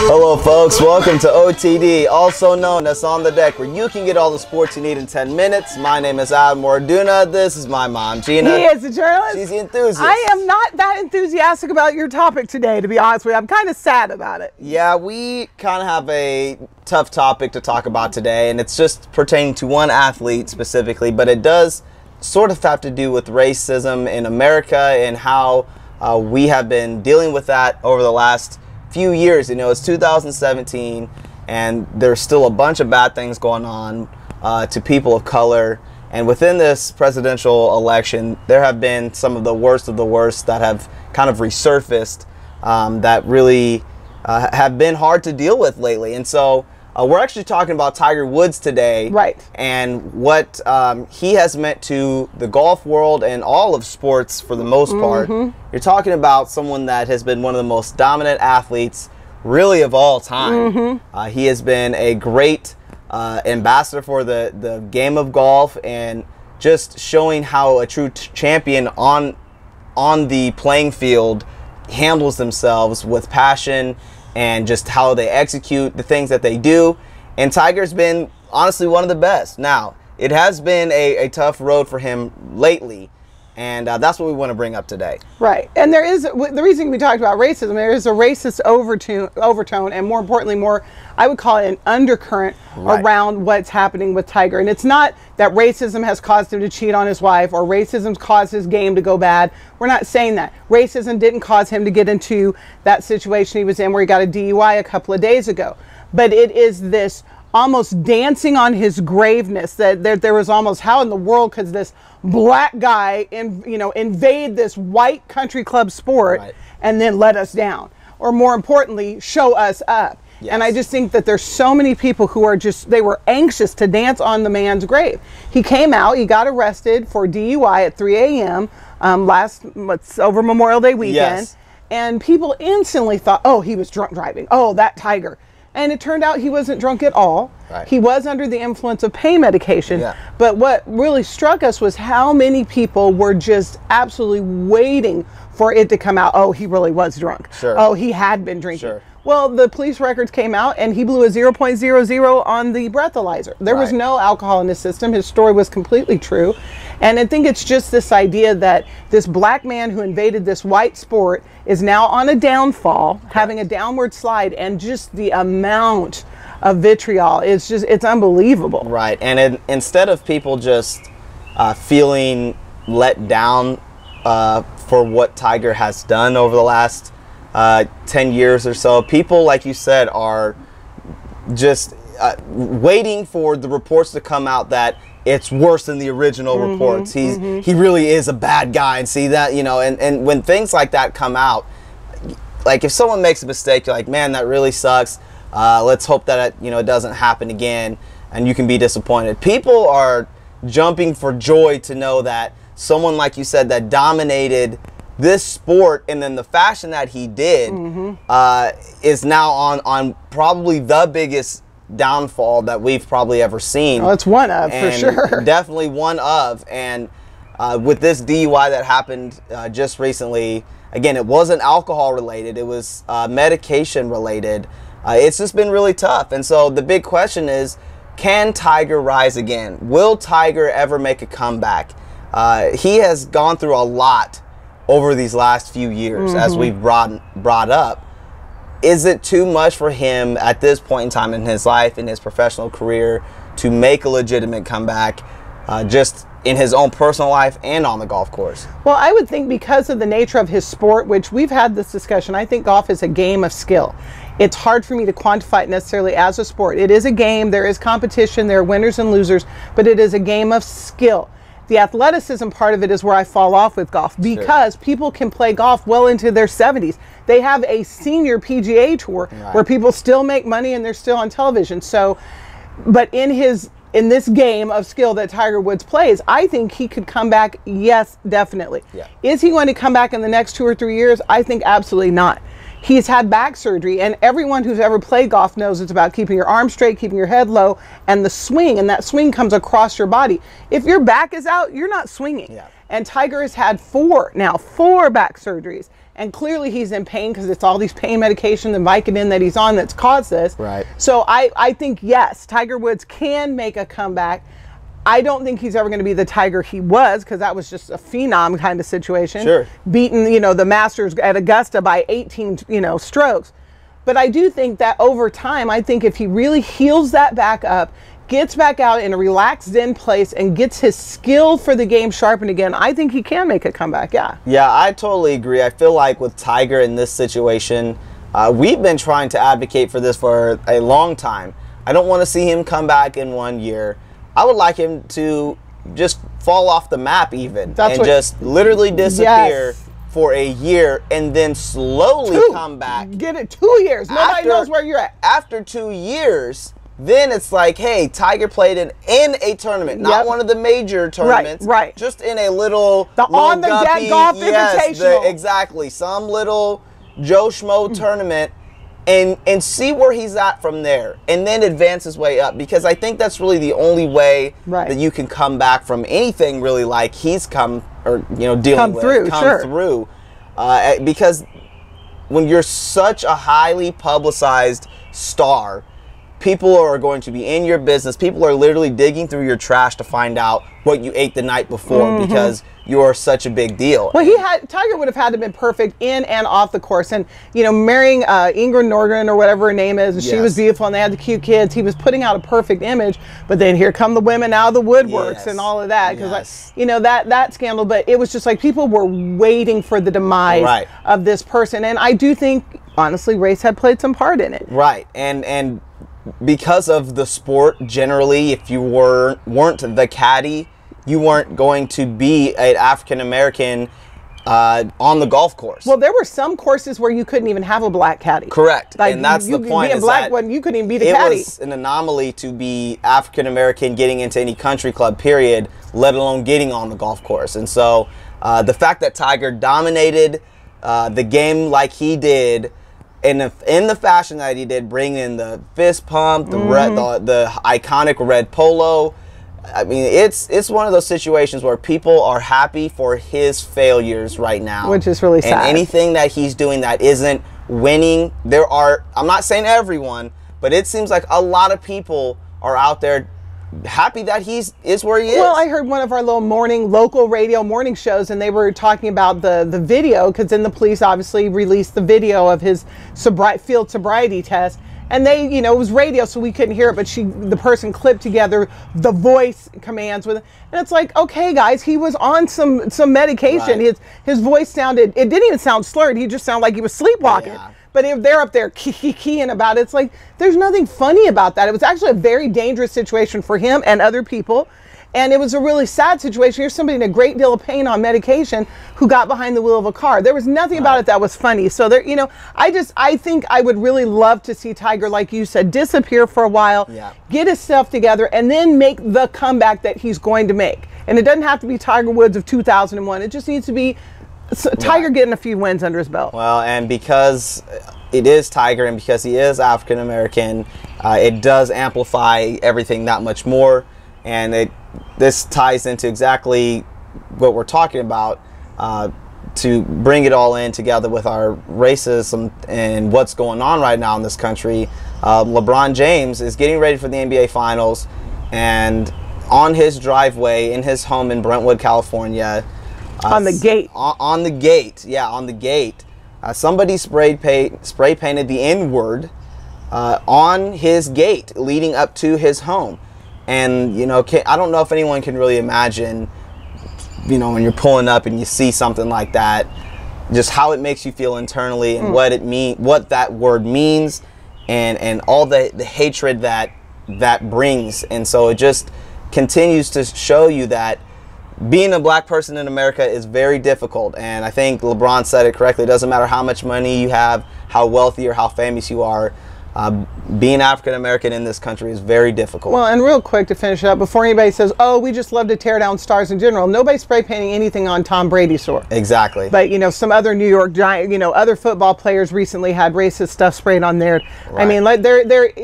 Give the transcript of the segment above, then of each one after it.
Hello folks, welcome to OTD, also known as On The Deck, where you can get all the sports you need in 10 minutes. My name is Adam Orduna. This is my mom, Gina. He is a journalist. She's the enthusiast. I am not that enthusiastic about your topic today, to be honest with you. I'm kind of sad about it. Yeah, we kind of have a tough topic to talk about today, and it's just pertaining to one athlete specifically, but it does sort of have to do with racism in America and how we have been dealing with that over the last few years. You know, it's 2017 and there's still a bunch of bad things going on to people of color, and within this presidential election there have been some of the worst that have kind of resurfaced that really have been hard to deal with lately. And so we're actually talking about Tiger Woods today, right? And what he has meant to the golf world and all of sports for the most part. You're talking about someone that has been one of the most dominant athletes really of all time. He has been a great ambassador for the game of golf, and just showing how a true champion on the playing field handles themselves with passion and just how they execute the things that they do. And Tiger's been honestly one of the best. Now, it has been a tough road for him lately, and that's what we want to bring up today. Right. And there is, the reason we talked about racism, there is a racist overtone, and more importantly, I would call it an undercurrent around what's happening with Tiger. And it's not that racism has caused him to cheat on his wife, or racism's caused his game to go bad. We're not saying that. Racism didn't cause him to get into that situation he was in where he got a DUI a couple of days ago. But it is this almost dancing on his graveness that there was almost, how in the world could this black guy invade this white country club sport and then let us down, or more importantly, show us up. Yes. And I just think that there's so many people who are they were anxious to dance on the man's grave. He came out, he got arrested for DUI at 3 a.m. Over Memorial Day weekend. Yes. And people instantly thought, oh, he was drunk driving. Oh, that Tiger. And it turned out he wasn't drunk at all. Right. He was under the influence of pain medication. Yeah. But what really struck us was how many people were just absolutely waiting for it to come out. Oh, he really was drunk. Sure. Oh, he had been drinking. Sure. Well, the police records came out and he blew a 0.00 on the breathalyzer. There was no alcohol in his system. His story was completely true. And I think it's just this idea that this black man who invaded this white sport is now on a downfall, having a downward slide, and just the amount of vitriol is just, it's unbelievable. Right. And instead of people just feeling let down for what Tiger has done over the last 10 years or so, people, like you said, are just waiting for the reports to come out that it's worse than the original reports. He really is a bad guy, and see that, and when things like that come out, like if someone makes a mistake, you're like, man, that really sucks. Let's hope that it doesn't happen again, and you can be disappointed. People are jumping for joy to know that someone, like you said, that dominated this sport, and then the fashion that he did is now on probably the biggest downfall that we've probably ever seen. Oh, it's one of, for sure. Definitely one of. And with this DUI that happened just recently, again, it wasn't alcohol related, it was medication related. It's just been really tough. And so the big question is, can Tiger rise again? Will Tiger ever make a comeback? He has gone through a lot over these last few years, as we've brought up. Is it too much for him at this point in time in his life, in his professional career, to make a legitimate comeback, just in his own personal life and on the golf course? Well, I would think because of the nature of his sport, which we've had this discussion, I think golf is a game of skill. It's hard for me to quantify it necessarily as a sport. It is a game, there is competition, there are winners and losers, but it is a game of skill. The athleticism part of it is where I fall off with golf, because people can play golf well into their 70s. They have a senior PGA tour where people still make money and they're still on television. So, but in this game of skill that Tiger Woods plays, I think he could come back. Yes, definitely. Yeah. Is he going to come back in the next 2 or 3 years? I think absolutely not. He's had back surgery, and everyone who's ever played golf knows it's about keeping your arms straight, keeping your head low, and the swing, and that swing comes across your body. If your back is out, you're not swinging. Yeah. And Tiger has had four back surgeries. And clearly he's in pain because it's all these pain medication and Vicodin that he's on that's caused this. Right. So I think, yes, Tiger Woods can make a comeback. I don't think he's ever going to be the Tiger he was, because that was just a phenom kind of situation. Sure. Beating, the Masters at Augusta by 18, strokes. But I do think that over time, I think if he really heals that back up, gets back out in a relaxed Zen place, and gets his skill for the game sharpened again, I think he can make a comeback, yeah. Yeah, I totally agree. I feel like with Tiger in this situation, we've been trying to advocate for this for a long time. I don't want to see him come back in 1 year. I would like him to just fall off the map even, just literally disappear for a year and then slowly come back. Get it 2 years. Nobody knows where you're at. After 2 years, then it's like, hey, Tiger played in a tournament, not one of the major tournaments. Right. Just in a little on the deck golf invitational. Exactly. Some little Joe Schmo tournament. And see where he's at from there, and then advance his way up, because I think that's really the only way that you can come back from anything really like he's come dealing through. Because when you're such a highly publicized star, people are going to be in your business. People are literally digging through your trash to find out what you ate the night before because you're such a big deal. Well, Tiger would have had to have been perfect in and off the course. And, marrying Ingrid Nordgren or whatever her name is, and she was beautiful and they had the cute kids. He was putting out a perfect image. But then here come the women out of the woodworks and all of that. Because, that scandal. But it was just like people were waiting for the demise of this person. And I do think, honestly, race had played some part in it. Right. And because of the sport generally, if you weren't the caddy, you weren't going to be an African American on the golf course. Well, there were some courses where you couldn't even have a black caddy. Correct. And that's the point. Being black one, you couldn't even be the caddy. It was an anomaly to be African American getting into any country club, period, let alone getting on the golf course. And so the fact that Tiger dominated the game like he did, in the fashion that he did, bringing in the fist pump, the the iconic red polo. I mean, it's one of those situations where people are happy for his failures right now, which is really sad. And anything that he's doing that isn't winning, I'm not saying everyone, but it seems like a lot of people are out there happy that is where he is. Well, I heard one of our little local radio morning shows, and they were talking about the video, because then the police obviously released the video of his field sobriety test. And they, it was radio, so we couldn't hear it, but the person clipped together the voice commands with it. And it's like, okay, guys, he was on some medication. His voice sounded, it didn't even sound slurred. He just sounded like he was sleepwalking. Yeah. But if they're up there keying about it, it's like, there's nothing funny about that. It was actually a very dangerous situation for him and other people. And it was a really sad situation. Here's somebody in a great deal of pain on medication who got behind the wheel of a car. There was nothing about it that was funny. So there, I think I would really love to see Tiger, like you said, disappear for a while, get himself together, and then make the comeback that he's going to make. And it doesn't have to be Tiger Woods of 2001. It just needs to be Tiger getting a few wins under his belt. Well, and because it is Tiger and because he is African American, it does amplify everything that much more. And this ties into exactly what we're talking about, to bring it all in together with our racism and what's going on right now in this country. LeBron James is getting ready for the NBA Finals, and on his driveway in his home in Brentwood, California, on the gate. On the gate, somebody spray painted the N-word on his gate leading up to his home. And, I don't know if anyone can really imagine, when you're pulling up and you see something like that, just how it makes you feel internally and what that word means, and all the hatred that brings. And so it just continues to show you that being a black person in America is very difficult. And I think LeBron said it correctly. It doesn't matter how much money you have, how wealthy or how famous you are. Being African American in this country is very difficult. Well, and real quick to finish up, before anybody says, "Oh, we just love to tear down stars in general," nobody's spray painting anything on Tom Brady's sword. Exactly. But you know, some other New York Giant, you know, other football players recently had racist stuff sprayed on there. Right. I mean, like,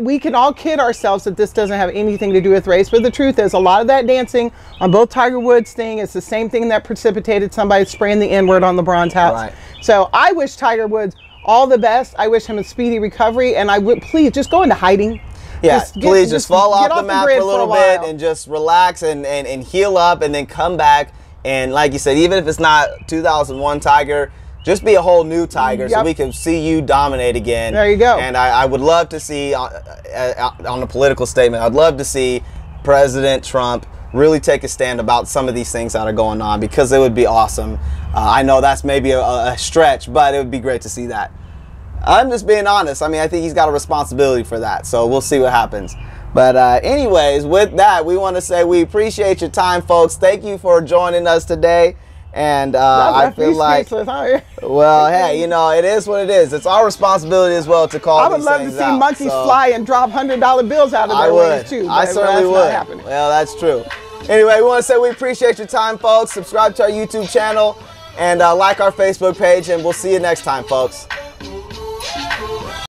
we can all kid ourselves that this doesn't have anything to do with race, but the truth is, a lot of that dancing on both Tiger Woods' thing is the same thing that precipitated somebody spraying the N-word on LeBron's house. Right. So I wish Tiger Woods all the best. I wish him a speedy recovery, and I would please just go into hiding. Yeah, please just fall off the map for a little bit while. and just relax and heal up and then come back. And like you said, even if it's not 2001 Tiger, just be a whole new Tiger so we can see you dominate again. There you go. And I would love to see, on a political statement, I'd love to see President Trump really take a stand about some of these things that are going on, because it would be awesome. I know that's maybe a stretch, but it would be great to see that. I'm just being honest. I mean, I think he's got a responsibility for that, so we'll see what happens. But anyways, with that, we want to say we appreciate your time, folks. Thank you for joining us today. And I feel like, well, hey, you know, it is what it is. It's our responsibility as well to call these things out. I would love to see monkeys fly and drop $100 bills out of their wings too. I certainly would. Well, that's true. Anyway, we want to say we appreciate your time, folks. Subscribe to our YouTube channel and like our Facebook page, and we'll see you next time, folks.